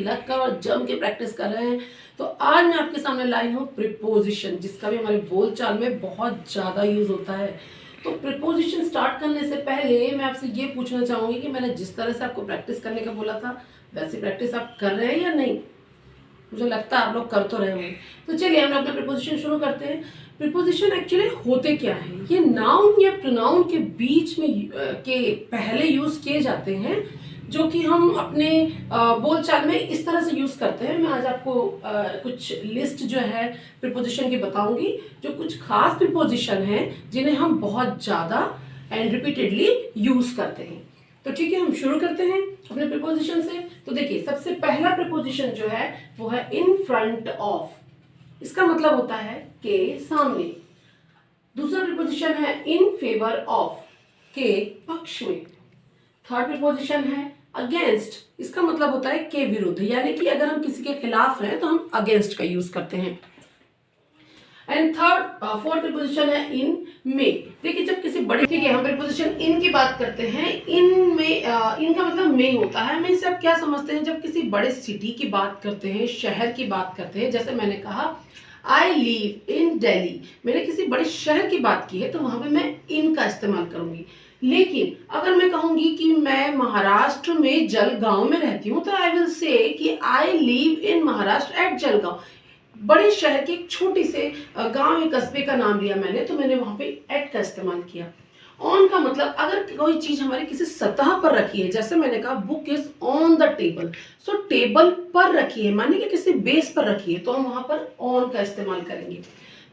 लगकर और जम के प्रैक्टिस कर रहे हैं। तो आज मैं आपके सामने लाई हूँ प्रीपोजिशन, जिसका भी हमारे बोलचाल में बहुत ज़्यादा यूज़ होता है। तो प्रीपोजिशन स्टार्ट करने से पहले मैं आपसे ये पूछना चाहूँगी कि मैंने जिस तरह से आपको प्रैक्टिस करने का बोला था वैसे प्रैक्टिस आप कर रहे हैं या नहीं। मुझे लगता है आप लोग कर तो रहे होंगे। तो चलिए हम अपना प्रीपोजिशन शुरू करते हैं। प्रीपोजिशन एक्चुअली होते क्या है, ये नाउन या प्रोनाउन के बीच में के पहले यूज किए जाते हैं, जो कि हम अपने बोलचाल में इस तरह से यूज करते हैं। मैं आज आपको कुछ लिस्ट जो है प्रीपोजिशन की बताऊंगी, जो कुछ खास प्रीपोजिशन हैं जिन्हें हम बहुत ज़्यादा एंड रिपीटेडली यूज करते हैं। तो ठीक है, हम शुरू करते हैं अपने प्रीपोजिशन से। तो देखिए, सबसे पहला प्रीपोजिशन जो है वो है इन फ्रंट ऑफ। इसका मतलब होता है के सामने। दूसरा प्रीपोजिशन है इन फेवर ऑफ, के पक्ष में। थर्ड प्रीपोजिशन है अगेंस्ट। इसका मतलब होता है के विरुद्ध, यानी कि अगर हम किसी के खिलाफ हैं तो हम अगेंस्ट का यूज करते हैं। एंड फोर्थ प्रीपोजिशन है इन में। देखिए, जब किसी बड़े, ठीक है, हम प्रीपोजिशन इन की बात करते हैं। इन में इन का मतलब में होता है। में से आप क्या समझते हैं, जब किसी बड़े सिटी की बात करते हैं, शहर की बात करते हैं, जैसे मैंने कहा आई लिव इन दिल्ली, मैंने किसी बड़े शहर की बात की है तो वहां पे मैं इन का इस्तेमाल करूंगी। लेकिन अगर मैं कहूंगी कि मैं महाराष्ट्र में जलगांव में रहती हूँ तो आई विल से कि I live in Maharashtra at Jalgaon. बड़े शहर के एक छोटी से गांव या कस्बे का नाम लिया मैंने, तो मैंने वहां पे एट का इस्तेमाल किया। ऑन का मतलब अगर कोई चीज हमारी किसी सतह पर रखी है, जैसे मैंने कहा book is on the table, so table पर रखी है, माने कि किसी बेस पर रखी है, तो हम वहां पर ऑन का इस्तेमाल करेंगे।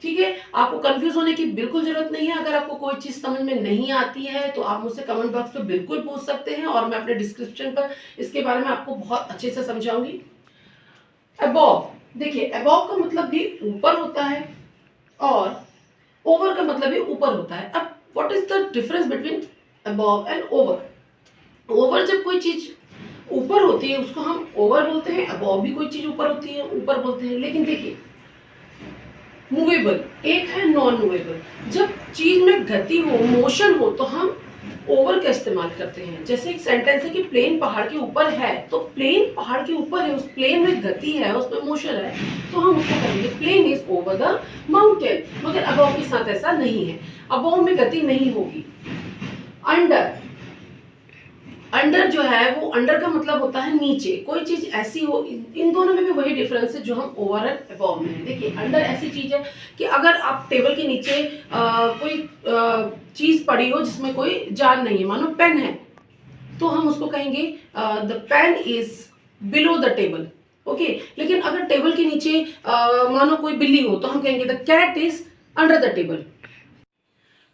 ठीक है, आपको कंफ्यूज होने की बिल्कुल जरूरत नहीं है। अगर आपको कोई चीज समझ में नहीं आती है तो आप मुझसे कमेंट बॉक्स में बिल्कुल पूछ सकते हैं, और मैं अपने डिस्क्रिप्शन पर इसके बारे में आपको बहुत अच्छे से समझाऊंगी। अबव, देखिए अबव का मतलब भी ऊपर होता है और ओवर का मतलब भी ऊपर होता है। अब what is the difference between above and over. Over जब कोई चीज ऊपर होती है उसको हम ओवर बोलते हैं, अबव भी कोई चीज ऊपर होती है ऊपर बोलते हैं। लेकिन देखिए, मूवेबल एक है, नॉन मूवेबल। जब चीज में गति हो, मोशन हो, तो हम ओवर का इस्तेमाल करते हैं। जैसे एक सेंटेंस है कि प्लेन पहाड़ के ऊपर है, तो प्लेन पहाड़ के ऊपर है, उस प्लेन में गति है, उसमें मोशन है, तो हम उसको कहेंगे plane is over the mountain. मगर अबव के साथ ऐसा नहीं है, अबव में गति नहीं होगी। अंडर, अंडर जो है वो, अंडर का मतलब होता है नीचे। कोई चीज ऐसी हो, इन दोनों में भी वही डिफरेंस है जो हम ओवर एंड अबव में है। देखिए, अंडर ऐसी चीज है कि अगर आप टेबल के नीचे कोई चीज पड़ी हो जिसमें कोई जान नहीं है, मानो पेन है, तो हम उसको कहेंगे the pen is below the table. Okay, लेकिन अगर टेबल के नीचे मानो कोई बिल्ली हो तो हम कहेंगे the cat is under the table.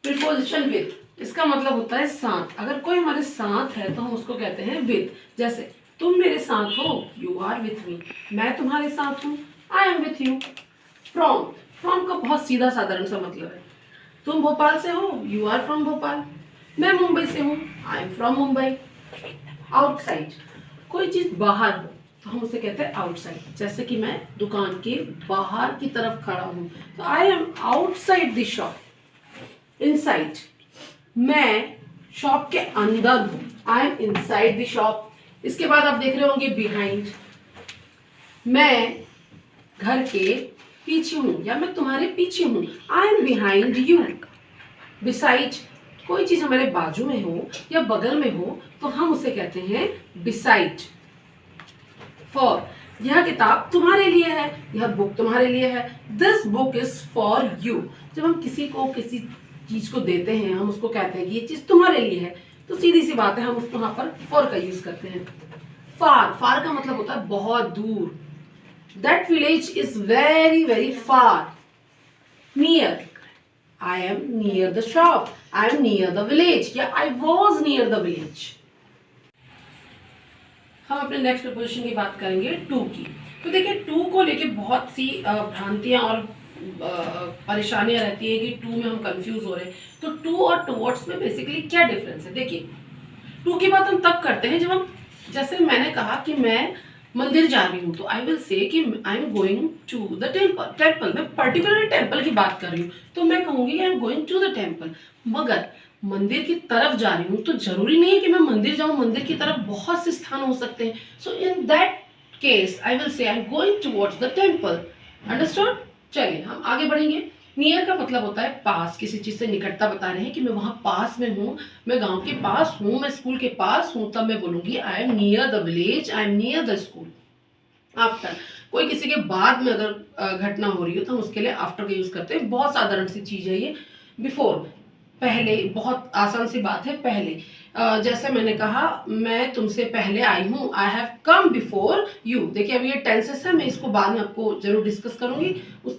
Preposition with, इसका मतलब होता है साथ। अगर कोई हमारे साथ है तो हम उसको कहते हैं विद। जैसे तुम मेरे साथ हो, यू आर विथ मी, मैं तुम्हारे साथ हूँ, I am with you. From, from का बहुत सीधा साधारण सा मतलब है। तुम भोपाल से हो, यू आर फ्रॉम भोपाल, मैं मुंबई से हूँ, I am from Mumbai. Outside, कोई चीज बाहर हो तो हम उसे कहते हैं आउटसाइड। जैसे कि मैं दुकान के बाहर की तरफ खड़ा हूँ तो आई am outside the shop. Inside, मैं शॉप के अंदर हूं, I am inside the shop. इसके बाद आप देख रहे होंगे बिहाइंड, मैं घर के पीछे हूं या मैं तुम्हारे पीछे हूं, I am behind you. Beside, कोई चीज हमारे बाजू में हो या बगल में हो तो हम उसे कहते हैं बिसाइड। फॉर, यह किताब तुम्हारे लिए है, यह बुक तुम्हारे लिए है, this book is for you. जब हम किसी को किसी चीज को देते हैं हम उसको कहते हैं कि ये चीज तुम्हारे लिए है, तो सीधी सी बात है हम उसको वहां पर फॉर का यूज करते हैं। फार, फार का मतलब होता है बहुत दूर। That village is very very far. Near, I am near the shop, I am near the village, या I was near the village. हम अपने नेक्स्ट प्रीपोजिशन की बात करेंगे टू की। तो देखिए, टू को लेके बहुत सी भ्रांतियां और परेशानियां रहती है कि टू में हम कंफ्यूज हो रहे हैं। तो टू और टुवर्ड्स में बेसिकली क्या डिफरेंस है। देखिए, टू की बात हम तब करते हैं जब हम, जैसे मैंने कहा कि मैं मंदिर जा रही हूँ तो आई विल से कि I am going to the temple. Temple, मैं पर्टिकुलरली टेम्पल की बात कर रही हूँ तो मैं कहूंगी I am going to the temple. मगर मंदिर की तरफ जा रही हूँ तो जरूरी नहीं है कि मैं मंदिर जाऊँ, मंदिर की तरफ बहुत से स्थान हो सकते हैं। So in that case I will say I am going towards the temple. Understood? चलिए हम आगे बढ़ेंगे। नियर का मतलब होता है पास, किसी चीज से निकटता बता रहे हैं कि मैं वहां पास में हूँ, मैं गांव के पास हूँ, मैं स्कूल के पास हूँ, तब मैं बोलूंगी आई am near the village, I am near the school. After, कोई किसी के बाद में अगर घटना हो रही हो तो हम उसके लिए आफ्टर का यूज करते हैं। बहुत साधारण सी चीज है ये। बिफोर, पहले, बहुत आसान सी बात है, पहले। जैसे मैंने कहा मैं तुमसे पहले आई हूँ, I have come before you. देखिए अभी ये टेंसेस है, मैं इसको बाद में आपको जरूर डिस्कस करूंगी।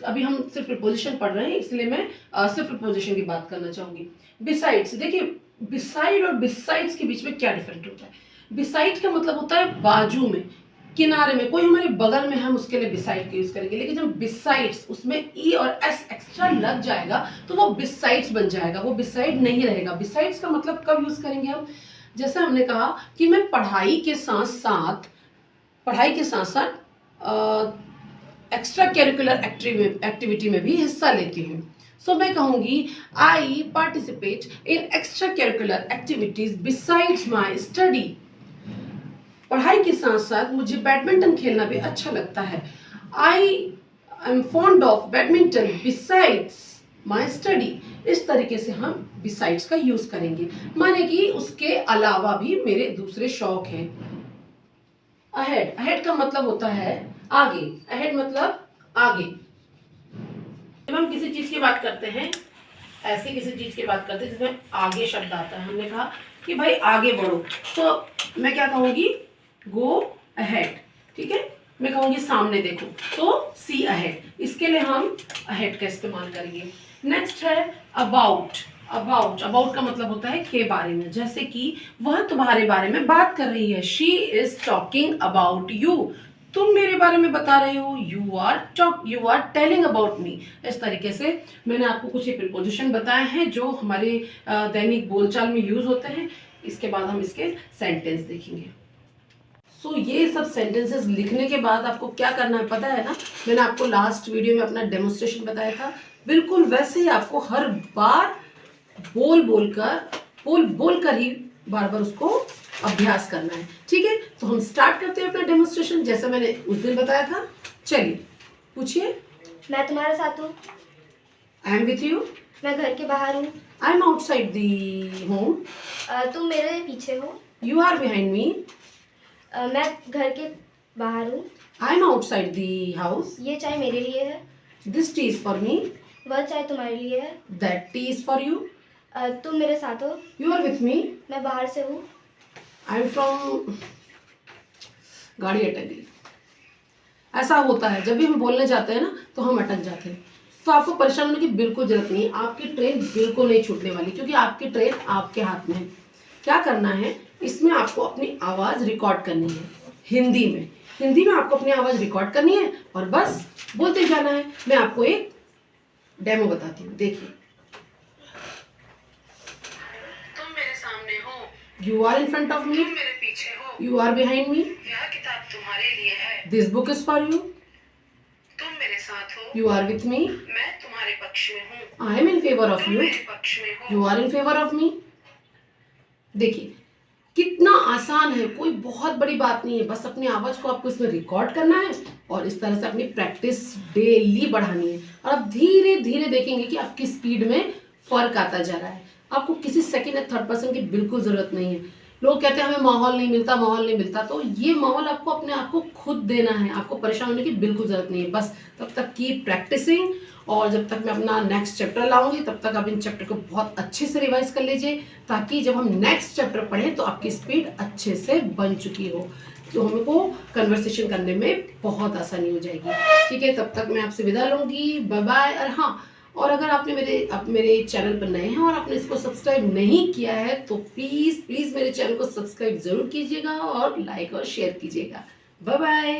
अभी हम सिर्फ प्रीपोजिशन पढ़ रहे हैं, इसलिए मैं सिर्फ प्रीपोजिशन की बात करना चाहूंगी। बिसाइड्स, देखिए बिसाइड और बिसाइड्स के बीच में क्या डिफरेंट होता है। बिसाइड का मतलब होता है बाजू में, किनारे में, कोई हमारे बगल में, हम उसके लिए बिसाइड का यूज करेंगे। लेकिन जब बिसाइड्स उसमें ई और एस एक्स्ट्रा लग जाएगा तो वो बिसाइड्स बन जाएगा, वो बिसाइड नहीं रहेगा। बिसाइड्स का मतलब कब यूज करेंगे हम, जैसे हमने कहा कि मैं पढ़ाई के साथ साथ एक्स्ट्रा करिकुलर एक्टिविटी में भी हिस्सा लेती हूँ। सो मैं कहूँगी I participate in extracurricular activities besides my study. पढ़ाई के साथ साथ मुझे बैडमिंटन खेलना भी अच्छा लगता है। I am fond of badminton besides my study. इस तरीके से हम बिसाइड्स का यूज करेंगे, माने कि उसके अलावा भी मेरे दूसरे शौक हैं। अहेड, अहेड का मतलब होता है आगे, अहेड मतलब आगे। जब हम किसी चीज की बात करते हैं, ऐसी किसी चीज की बात करते हैं जिसमें आगे शब्द आता है, हमने कहा कि भाई आगे बढ़ो, तो मैं क्या कहूंगी, गो अहेड। ठीक है, मैं कहूंगी सामने देखो, तो सी अहेड। इसके लिए हम अहेड का इस्तेमाल करेंगे। नेक्स्ट है अबाउट। अबाउट का मतलब होता है के बारे में, जैसे कि वह तुम्हारे बारे में बात कर रही है, she is talking about you. तुम मेरे बारे में बता रहे हो, you are telling about me. इस तरीके से मैंने आपको कुछ प्रीपोजिशन बताए हैं जो हमारे दैनिक बोलचाल में यूज होते हैं। इसके बाद हम इसके सेंटेंस देखेंगे। सो ये सब सेंटेंसेस लिखने के बाद आपको क्या करना है पता है ना, मैंने आपको लास्ट वीडियो में अपना डेमोन्स्ट्रेशन बताया था, बिल्कुल वैसे ही आपको हर बार बोल कर ही बार बार उसको अभ्यास करना है। ठीक है, तो हम स्टार्ट करते हैं अपना डेमोन्स्ट्रेशन जैसा मैंने उस दिन बताया था। चलिए पूछिए। मैं तुम्हारे साथ हूँ। I am with you. मैं घर के बाहर हूँ। I am outside the home. तुम मेरे पीछे हो। You are behind me. मैं घर के बाहर हूँ। I am outside the house. ये चाय मेरे लिए है। This tea is for me. वह चाय तुम्हारे लिए है। That tea is for you. तुम मेरे साथ हो। You are with me. मैं बाहर से हूँ। I am from. गाड़ी अटक गई। ऐसा होता है जब भी हम बोलने जाते हैं ना तो हम अटक जाते हैं। तो आपको परेशान होने की बिल्कुल जरूरत नहीं है, आपकी ट्रेन बिल्कुल नहीं छूटने वाली, क्योंकि आपकी ट्रेन आपके हाथ में है। क्या करना है, इसमें आपको अपनी आवाज़ रिकॉर्ड करनी है हिंदी में आपको अपनी आवाज़ रिकॉर्ड करनी है और बस बोलते जाना है। मैं आपको एक डेमो बताती हूँ, देखिए। तुम मेरे सामने हो। You are in front of me. तुम मेरे पीछे हो। You are behind me. यह किताब तुम्हारे लिए है। This book is for you. तुम मेरे साथ हो। You are with me. मैं तुम्हारे पक्ष में हूँ। I am in favour of you. मेरे पक्ष में हो। You are in favour of me. देखिए कितना आसान है, कोई बहुत बड़ी बात नहीं है, बस अपनी आवाज़ को आपको इसमें रिकॉर्ड करना है और इस तरह से अपनी प्रैक्टिस डेली बढ़ानी है। और आप धीरे धीरे देखेंगे कि आपकी स्पीड में फर्क आता जा रहा है। आपको किसी सेकंड या थर्ड पर्सन की बिल्कुल ज़रूरत नहीं है। लोग कहते हैं हमें माहौल नहीं मिलता, तो ये माहौल आपको अपने आप को खुद देना है। आपको परेशान होने की बिल्कुल ज़रूरत नहीं है, बस तब तक की प्रैक्टिसिंग। और जब तक मैं अपना नेक्स्ट चैप्टर लाऊंगी तब तक आप इन चैप्टर को बहुत अच्छे से रिवाइज कर लीजिए, ताकि जब हम नेक्स्ट चैप्टर पढ़ें तो आपकी स्पीड अच्छे से बन चुकी हो, तो हमको कन्वर्सेशन करने में बहुत आसानी हो जाएगी। ठीक है, तब तक मैं आपसे विदा लूँगी। Bye bye. और हाँ, और अगर आपने मेरे चैनल पर नए हैं और आपने इसको सब्सक्राइब नहीं किया है तो प्लीज़ मेरे चैनल को सब्सक्राइब ज़रूर कीजिएगा और लाइक और शेयर कीजिएगा। Bye bye.